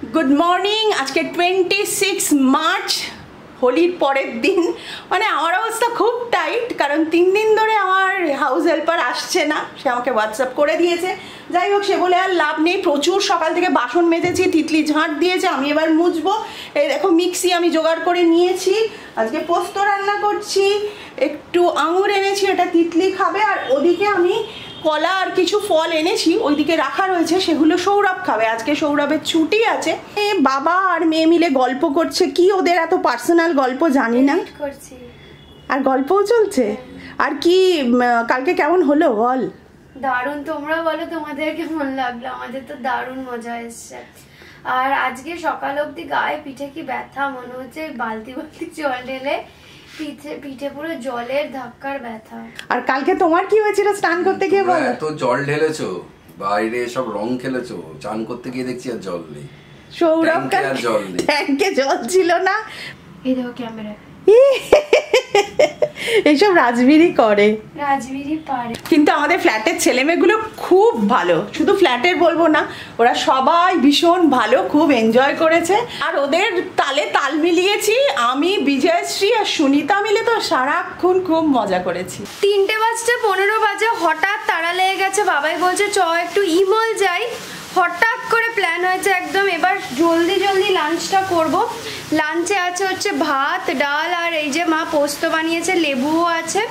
Good morning. আজকে 26 March, হোলির পরের দিন। মানে আমার অবস্থা খুব টাইট, কারণ 3 দিন ধরে আমার হাউস হেল্পার আসছে না। সে আমাকে হোয়াটসঅ্যাপ করে দিয়েছে। যাই হোক, সে বলে আর লাভ নেই। প্রচুর সকাল থেকে বাসন মেজেছি, তিতলি ঝাঁট দিয়েছে, আমি এবার মুছবো। এই দেখো মিক্সি আমি জোগাড় করে নিয়েছি। আজকে পোস্ত রান্না করছি, একটু আঙুর এনেছি, এটা তিতলি খাবে। আর ওদিকে আমি কলা আর কিছু ফল এনেছি, ওইদিকে রাখা রয়েছে, সেগুলো সৌরভ খাবে। আজকে সৌরভের ছুটি আছে। বাবা আর মেয়ে মিলে গল্প করছে। কি ওদের এত পার্সোনাল গল্প জানি না, আর গল্পও চলছে। আর কি কালকে কেমন হলো বল? দারুণ। তোমরা বলো তোমাদের কেমন লাগলো? আমাদের তো দারুণ মজা এসছে। আর আজকে সকাল অবধি গায়ে পিঠে কি ব্যথা, মনে হচ্ছে বালতি বালতি জল ঢেলে পিঠে পুরো জলের ধাক্কার ব্যথা। আর কালকে তোমার কি হয়েছিল স্নান করতে গিয়ে বলো? এত জল ঢেলেছো, বাইরে সব রং খেলেছো, চান করতে গিয়ে দেখছি আর জল নেই। সৌরভ ট্যাঙ্কে জল ছিল না। এই দেখো ক্যামেরা, এইসব রাজবীরই করে, রাজবীরই পারে। কিন্তু আমাদের ফ্ল্যাটের ছেলেমেয়েগুলো খুব ভালো। শুধু ফ্ল্যাটের বলবো না, ওরা সবাই ভীষণ ভালো, খুব এনজয় করেছে। আর ওদের তালে তাল মিলিয়েছি। আমি, বিজয়শ্রী আর সুনিতা মিলে তো সারাক্ষণ খুব মজা করেছি। 3:15 বাজে হঠাৎ তাড়া লেগে গেছে। বাবাই বলছে চ একটু ইমল যাই। হঠাৎ করে প্ল্যান হয়েছে একদম, এবার জলদি জলদি লাঞ্চটা করব। লাঞ্চে আছে হচ্ছে ভাত, ডাল, আর এই যে মা পোস্ত বানিয়েছে, লেবুও আছে।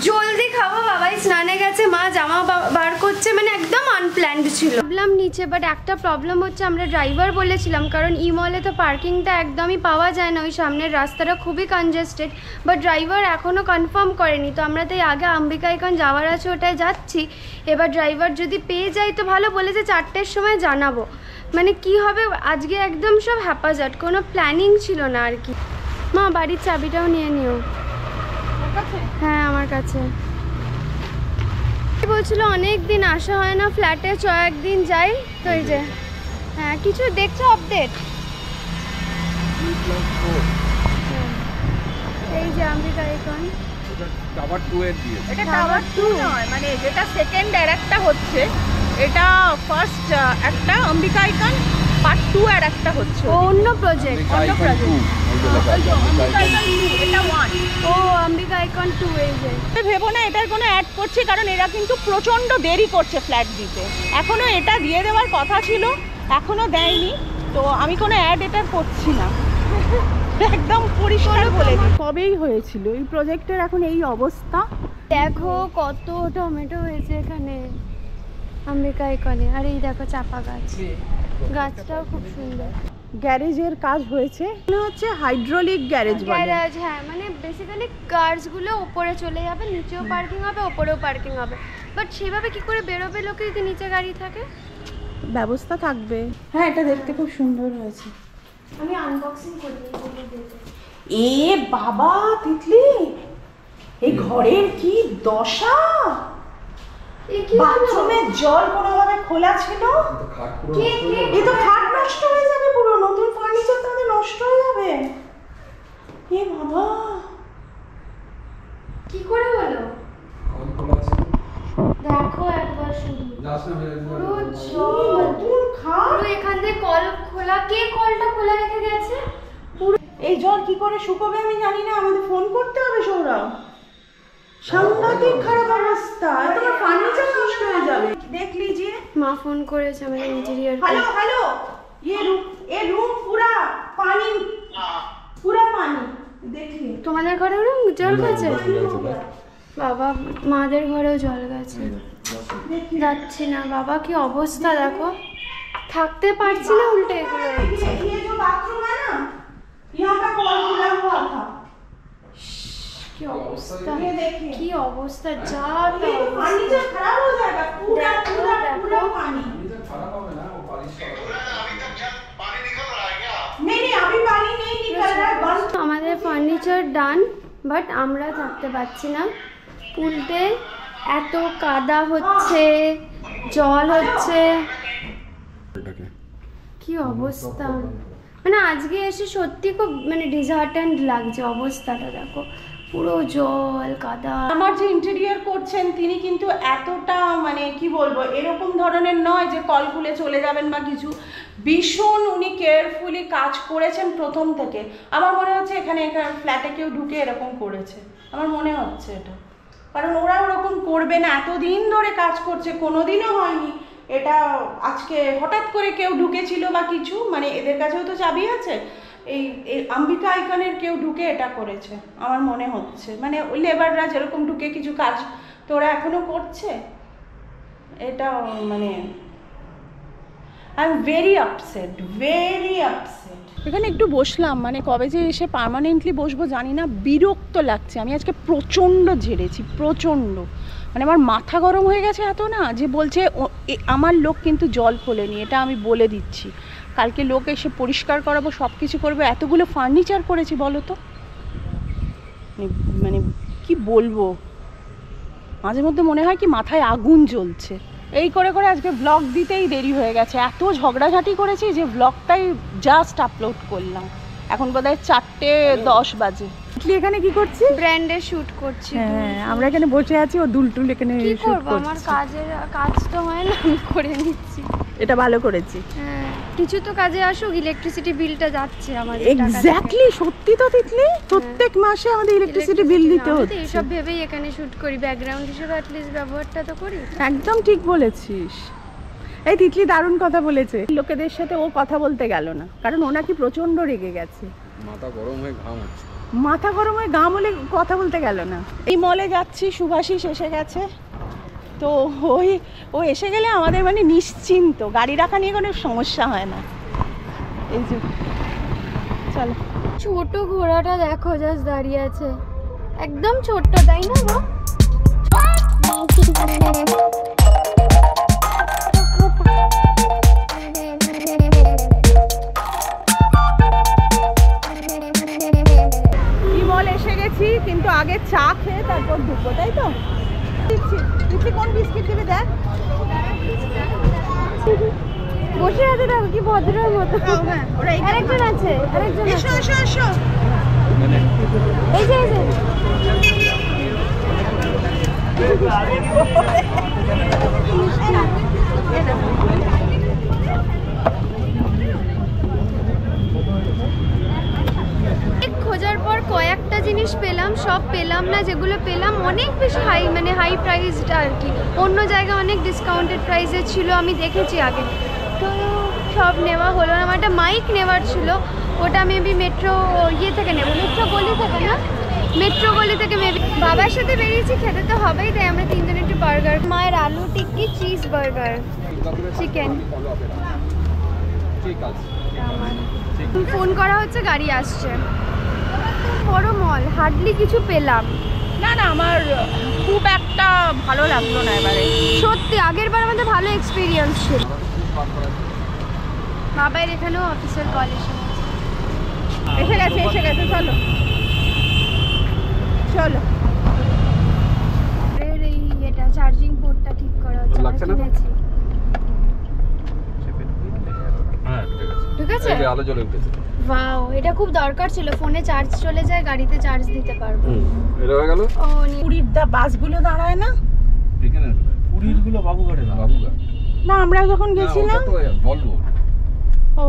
জলদি খাবো। বাবাই স্নানে গেছে, মা জামা বার করছে, মানে একদম আনপ্ল্যান্ড ছিল। ভাবলাম নিচে, বাট একটা প্রবলেম হচ্ছে, আমরা ড্রাইভার বলেছিলাম, কারণ ইমলে তো পার্কিংটা একদমই পাওয়া যায় না, ওই সামনের রাস্তাটা খুবই কনজেস্টেড। বাট ড্রাইভার এখনও কনফার্ম করেনি, তো আমরা তাই আগে আম্বিকাইকন যাওয়ার আছে ওটায় যাচ্ছি। এবার ড্রাইভার যদি পেয়ে যাই তো ভালো, বলেছে 4টের সময় জানাবো। মানে কি হবে আজকে একদম সব হ্যাপাজার্ট, কোনো প্ল্যানিং ছিল না আর কি। মা বাড়ির চাবিটাও নিয়ে নিও। হ্যাঁ আমার কাছে। বলছিল অনেক দিন আসা হয় না ফ্ল্যাটে, চ একদিন যাই। তো এই যে হ্যাঁ, কিছু দেখছো আপডেট? এই যে আম্বিকাইকন, টাওয়ার 2 এর দিয়ে। এটা টাওয়ার 2 নয়, মানে যেটা সেকেন্ড এর একটা হচ্ছে, এটা ফার্স্ট একটা অম্বিকাইকন পার্ট 2 এর একটা হচ্ছে। অন্য প্রজেক্ট, অন্য প্রজেক্ট। এটা 1। ও আম্বিকাইকন 2। এই যে ভেবো না এটার কোনো অ্যাড করছি, কারণ এরা কিন্তু প্রচন্ড দেরি করছে ফ্ল্যাট দিতে। এখনো এটা দিয়ে দেওয়ার কথা ছিল, এখনো দেয়নি। তো আমি কোনো অ্যাড এটার করছি না, একদম পরিষ্কার বলে দিই। কবেই হয়েছিল এই প্রজেক্টের, এখন এই অবস্থা। দেখো কত টমেটো হয়েছে এখানে আম্বিকাইকনে। আর এই দেখো চাপা গাছ, গাছটাও খুব সুন্দর। গ্যারেজের কাজ হয়েছে, মনে হচ্ছে হাইড্রোলিক গ্যারেজ বলে। গ্যারেজ, হ্যাঁ, মানে বেসিক্যালি কারগুলো উপরে চলে যাবে, নিচেও পার্কিং হবে, উপরেও পার্কিং হবে। বাট সেভাবে কি করে বেরোবে লোকে যদি নিচে গাড়ি থাকে? ব্যবস্থা থাকবে। হ্যাঁ, এটা দেখতে খুব সুন্দর হয়েছে। আমি আনবক্সিং করি। এ বাবা তিতলি, এই ঘরের কি দশা! বাথরুমের জল কোনোভাবে খোলা ছিল। এই তো খাট নষ্ট হয়ে যাবে পুরো, নতুন ফার্নিচার তাহলে নষ্ট হয়ে যাবে। এ বাবা, কি করে হলো? দেখো একবার শুধু পুরো জল, নতুন খাট। পুরো এখান থেকে কল খোলা। কে কলটা খোলা রেখে গেছে? পুরো এই জল কি করে শুকোবে আমি জানি না, আমাদের ফোন করতে হবে সৌরভ। সাংঘাতিক খারাপ অবস্থা, তোমার ফার্নিচার নষ্ট হয়ে যাবে। দেখ লিজিয়ে, মা ফোন করেছে আমাদের ইন্টেরিয়র। हेलो हेलो, ये रूम पूरा पानी, पूरा पानी। देखिए তোমাদের ঘরেও জল গেছে? বাবা মাদের ঘরেও জল গেছে। যাচ্ছি না বাবা, কি অবস্থা দেখো, থাকতে পারছি না, উল্টে এগুলো। ये जो बाथरूम है ना, यहाँ का कॉल खुला हुआ था। কি অবস্থা, ये देखिए কি অবস্থা, যা ये तो फर्नीचर खराब हो जाएगा, पूरा पूरा पूरा पानी। नहीं नहीं, अभी पानी नहीं निकल रहा है, बंद। আমাদের ফার্নিচার ডান, বাট আমরা থাকতে পারছি না। উল্টে এত কাদা হচ্ছে, জল হচ্ছে, কি অবস্থা। মানে আজকে এসে সত্যি খুব মানে ডিসহার্টেন্ড লাগছে অবস্থাটা। দেখো পুরো জল কাদা। আমার যে ইন্টেরিয়র করছেন তিনি কিন্তু এতটা মানে কি বলবো এরকম ধরনের নয় যে কল খুলে চলে যাবেন বা কিছু, ভীষণ উনি কেয়ারফুলি কাজ করেছেন প্রথম থেকে। আমার মনে হচ্ছে এখানে ফ্ল্যাটে কেউ ঢুকে এরকম করেছে, আমার মনে হচ্ছে এটা, কারণ ওরা ওরকম করবে না, এতদিন ধরে কাজ করছে, কোনোদিনও হয়নি এটা আজকে হঠাৎ করে কেউ ঢুকেছিল বা কিছু, মানে এদের কাছেও তো চাবি আছে, এই অম্বিকা আইকনের কেউ ঢুকে এটা করেছে আমার মনে হচ্ছে। মানে ওই লেবাররা যেরকম ঢুকে কিছু কাজ তো ওরা এখনো করছে, এটা মানে I am very upset, very upset. এখানে একটু বসলাম, মানে কবে যে এসে পার্মানেন্টলি বসবো জানি না, বিরক্ত লাগছে। আমি আজকে প্রচণ্ড ঝেড়েছি, প্রচণ্ড, মানে আমার মাথা গরম হয়ে গেছে এত না, যে বলছে আমার লোক কিন্তু জল খোলেনি, এটা আমি বলে দিচ্ছি, কালকে লোক এসে পরিষ্কার করাবো, সব কিছু করবো, এতগুলো ফার্নিচার করেছি বলো তো, মানে কি বলবো, মাঝে মধ্যে মনে হয় কি মাথায় আগুন জ্বলছে। এই করে করে আজকে ব্লগ দিতেই দেরি হয়ে গেছে, এত ঝগড়াঝাটি করেছি যে ব্লগটাই জাস্ট আপলোড করলাম। এখন বোধহয় 4:10 বাজে। এখানে কি করছি? ব্র্যান্ডে শুট করছি। হ্যাঁ, আমরা এখানে বসে আছি, ও দুলটুল এখানে কি শুট করব, আমার কাজ তো হয় না, আমি করে নিচ্ছি। এটা ভালো করেছি। হ্যাঁ, কিছু তো কাজে আসুক, ইলেকট্রিসিটি বিলটা যাচ্ছে আমাদের। এক্স্যাক্টলি, সত্যি তো তিতলি, প্রত্যেক মাসে আমাদের ইলেকট্রিসিটি বিল দিতে হচ্ছে। এইসব ভেবেই এখানে শুট করি, ব্যাকগ্রাউন্ড হিসেবে অ্যাট লিস্ট ব্যবহারটা তো করি। একদম ঠিক বলেছিস। এই তিতলি দারুণ কথা বলেছে। লোকেদের সাথে ও কথা বলতে গেল না, কারণ ও নাকি প্রচন্ড রেগে গেছে, মাথা গরম হয়ে ঘাম হচ্ছে, মাথা গরম হয়ে গাম হলে কথা বলতে গেল না। এই মলে যাচ্ছি, শুভাশিস এসে গেছে, তো ও এসে গেলে আমাদের মানে নিশ্চিন্ত, গাড়ি রাখা নিয়ে কোনো সমস্যা হয় না। এই যে চলো, ছোট ঘোড়াটা দেখো জাস্ট দাঁড়িয়ে আছে, একদম ছোট্ট, তাই না গো? এসে গেছি, কিন্তু আগে চা খেয়ে তারপর ঢুকবো, তাই তো? দিচ্ছি, কোন বিস্কিট দিবি দেখ, বসে আছে দেখো কি ভদ্রের মতো। আরেকজন আছে, আরেকজন আছে। এসো এসো এসো, এই যে খোঁজার পর কয়েকটা জিনিস পেলাম, সব পেলাম না, যেগুলো পেলাম অনেক বেশি হাই, মানে হাই প্রাইসড আর কি, অন্য জায়গায় অনেক ডিসকাউন্টেড প্রাইসে ছিল, আমি দেখেছি আগে, তো সব নেওয়া হলো না। আমার একটা মাইক নেওয়ার ছিল, ওটা মেবি মেট্রো থেকে নেবো, মেট্রো গলি থেকে না, মেট্রো গলি থেকে মেবি। বাবার সাথে বেরিয়েছি, খেতে তো হবেই, তাই আমরা তিনজন একটু বার্গার, মায়ের আলু tikki, cheese burger, chicken. Phone করা হচ্ছে, গাড়ি আসছে। বড় মল, হার্ডলি কিছু পেলাম না না, আমার খুব একটা ভালো লাগলো না এবারে, সত্যি। আগের বার আমাদের ভালো এক্সপিরিয়েন্স ছিল। বাবার এখানেও অফিসের কল এসে গেছে, চলো চলো। এই এটা চার্জিং পোর্টটা ঠিক করা হচ্ছে, লাগছে না? ঠিক আছে, এই যে আলো জ্বলে উঠেছে। ওয়াও, এটা খুব দরকার ছিল, ফোনে চার্জ চলে যায়, গাড়িতে চার্জ দিতে পারবো। এটা হয়ে গেল। ও পুরীর বাসগুলো দাঁড়ায় না এখানে, পুরীর গুলো বাবুঘাটে না, বাবুঘাট না, আমরা যখন গেছিলাম বলবো, ও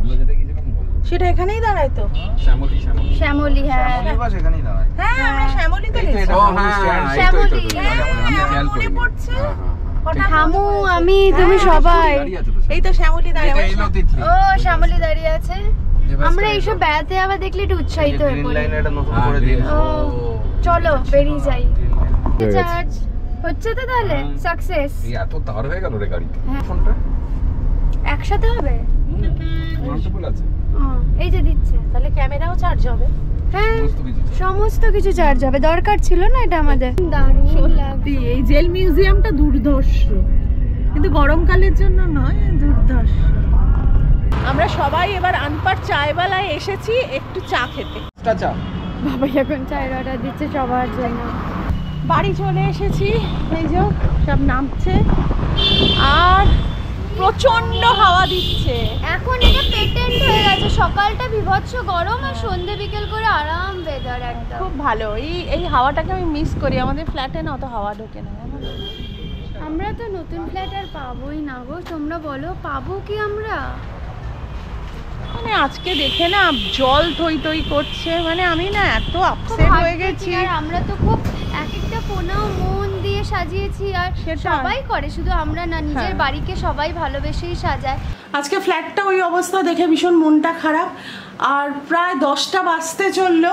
আমরা যেটা গিয়েছিলাম বলবো, সেটা এখানেই দাঁড়ায় তো, শ্যামলী। হ্যাঁ বাস এখানেই দাঁড়ায়। হ্যাঁ আমরা শ্যামলীতে গেছি। ও হ্যাঁ, শ্যামলী, আমি খেয়াল মনে করিনি। পড়ছে। হামু, আমি, তুমি সবাই, এই তো শ্যামলী দাঁড়ায়। ও শ্যামলী দাঁড়িয়ে আছে। আমরা এইসব বেড়াতে আবার দেখলে একটু উৎসাহিত হয়ে পড়ি। ও চলো বেরিয়ে যাই। চার্জ হচ্ছে তো তাহলে, সাকসেস। এত তার হয়ে গেল রে গাড়িতে। হ্যাঁ। ফোনটা একসাথে হবে, মাল্টিপল আছে। এই যে দিচ্ছে, তাহলে ক্যামেরাও চার্জ হবে। হ্যাঁ সমস্ত কিছু চার্জ হবে, দরকার ছিল না এটা আমাদের। দারুণ লাগছে। এই জেল মিউজিয়ামটা দুর্ধর্ষ, কিন্তু গরমকালের জন্য নয়, দুর্ধর্ষ। আমরা সবাই এবার আনপার চায়ওয়ালায় এসেছি একটু চা খেতে। চা বাবা এখন চায়ের অর্ডার দিচ্ছে সবার জন্য। বাড়ি চলে এসেছি, এই যে সব নামছে, আর প্রচন্ড হাওয়া দিচ্ছে। এখন এটা পেটেন্ট হয়ে গেছে, সকালটা বিভৎস গরম আর সন্ধে বিকেল করে আরাম ওয়েদার একদম খুব ভালো। এই হাওয়াটাকে আমি মিস করি, আমাদের ফ্ল্যাটে না অত হাওয়া ঢোকে না। আমরা তো নতুন ফ্ল্যাট আর পাবোই না গো, তোমরা বলো পাবো কি আমরা? আজকে দেখে না জল থই থই করছে, মানে আমি না এত আপসেট হয়ে গেছি। আর আমরা তো খুব এক একটা কোণাও মন দিয়ে সাজিয়েছি, আর সবাই করে, শুধু আমরা না, নিজের বাড়িকে সবাই ভালোবেসেই সাজায়। আজকে ফ্ল্যাটটা ওই অবস্থা দেখে ভীষণ মনটা খারাপ। আর প্রায় 10টা বাজতে চললো,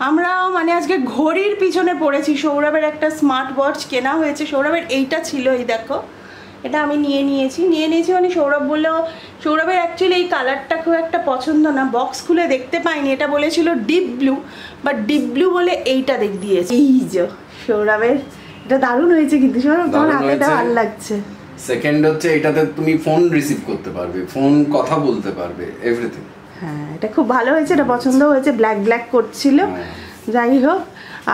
আমরা মানে আজকে ঘড়ির পিছনে পড়েছি। সৌরভের একটা স্মার্ট ওয়াচ কেনা হয়েছে, সৌরভের এইটা ছিল, এই দেখো এটা আমি নিয়ে নিয়েছি মানে সৌরভ বললো, সৌরভের অ্যাকচুয়ালি এই কালারটা খুব একটা পছন্দ না, বক্স খুলে দেখতে পাইনি, এটা বলেছিল deep blue, but deep blue বলে এইটা দেখ দিয়েছে। এই যে সৌরভের এটা দারুণ হয়েছে, কিন্তু সৌরভ তোমার হাতেটা ভালো লাগছে। সেকেন্ড হচ্ছে এটাতে তুমি ফোন রিসিভ করতে পারবে, ফোন কথা বলতে পারবে, এভরিথিং। হ্যাঁ এটা খুব ভালো হয়েছে, এটা পছন্দ হয়েছে, ব্ল্যাক ব্ল্যাক করছিল। যাই হোক,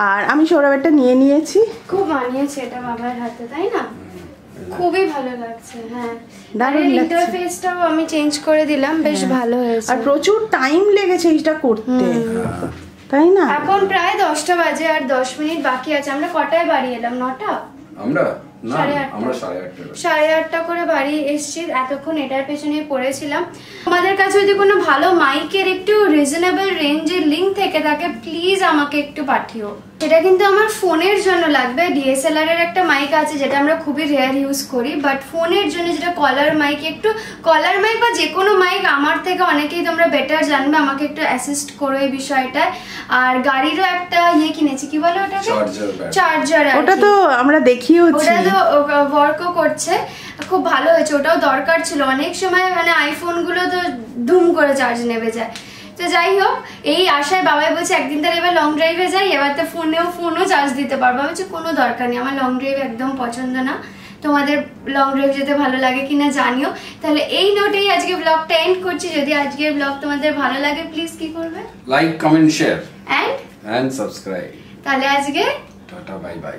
আর আমি সৌরভেরটা নিয়ে নিয়েছি। খুব মানিয়েছে এটা বাবার হাতে, তাই না? খুবই ভালো লাগছে। হ্যাঁ, দারুণ লাগছে। ইন্টারফেসটাও আমি চেঞ্জ করে দিলাম, বেশ ভালো হয়েছে। আর প্রচুর টাইম লেগেছে এটা করতে, তাই না? এখন প্রায় 10টা বাজে আর 10 মিনিট বাকি আছে। আমরা কটায় বাড়ি এলাম? 9টা? আমরা না, 8:30 আমরা 8:30 8:30 করে বাড়ি এসেছি। এতক্ষণ এটার পেছনে পড়েছিলাম। আমাদের কাছে যদি কোনো ভালো মাইকের একটু রিজনেবল রেঞ্জের লিংক থেকে থাকে, প্লিজ আমাকে একটু পাঠিও। এটা কিন্তু আমার ফোনের জন্য লাগবে। ডিএসএলআর এর একটা মাইক আছে যেটা আমরা খুবই রেয়ার ইউজ করি, বাট ফোনের জন্য যেটা কলার মাইক, একটু কলার মাইক বা যে কোনো মাইক আমার থেকে অনেকেই তোমরা বেটার জানবে, আমাকে একটু অ্যাসিস্ট করো এই বিষয়টায়। আর গাড়িরও একটা কিনেছি, কি বলে ওটাকে, চার্জার। ওটা তো আমরা দেখিয়েছি, ওটা তো ওয়ার্কও করছে, খুব ভালো হয়েছে। ওটাও দরকার ছিল, অনেক সময় মানে আইফোন গুলো তো ধুম করে চার্জ নেবে যায়। তো যাই হোক, এই আশায় বাবাই বলছে একদিন তাহলে এবার লং ড্রাইভে যাই, এবার তো ফোনও চার্জ দিতে পারবো। আমি বলছি কোনো দরকার নেই, আমার লং ড্রাইভ একদম পছন্দ না। তোমাদের লং ড্রাইভ যেতে ভালো লাগে কিনা জানিও। তাহলে এই নোটেই আজকে ব্লগটা এন্ড করছি। যদি আজকের ব্লগ তোমাদের ভালো লাগে, প্লিজ কি করবে? Like, comment, share and subscribe. তাহলে আজকে টাটা, বাই বাই।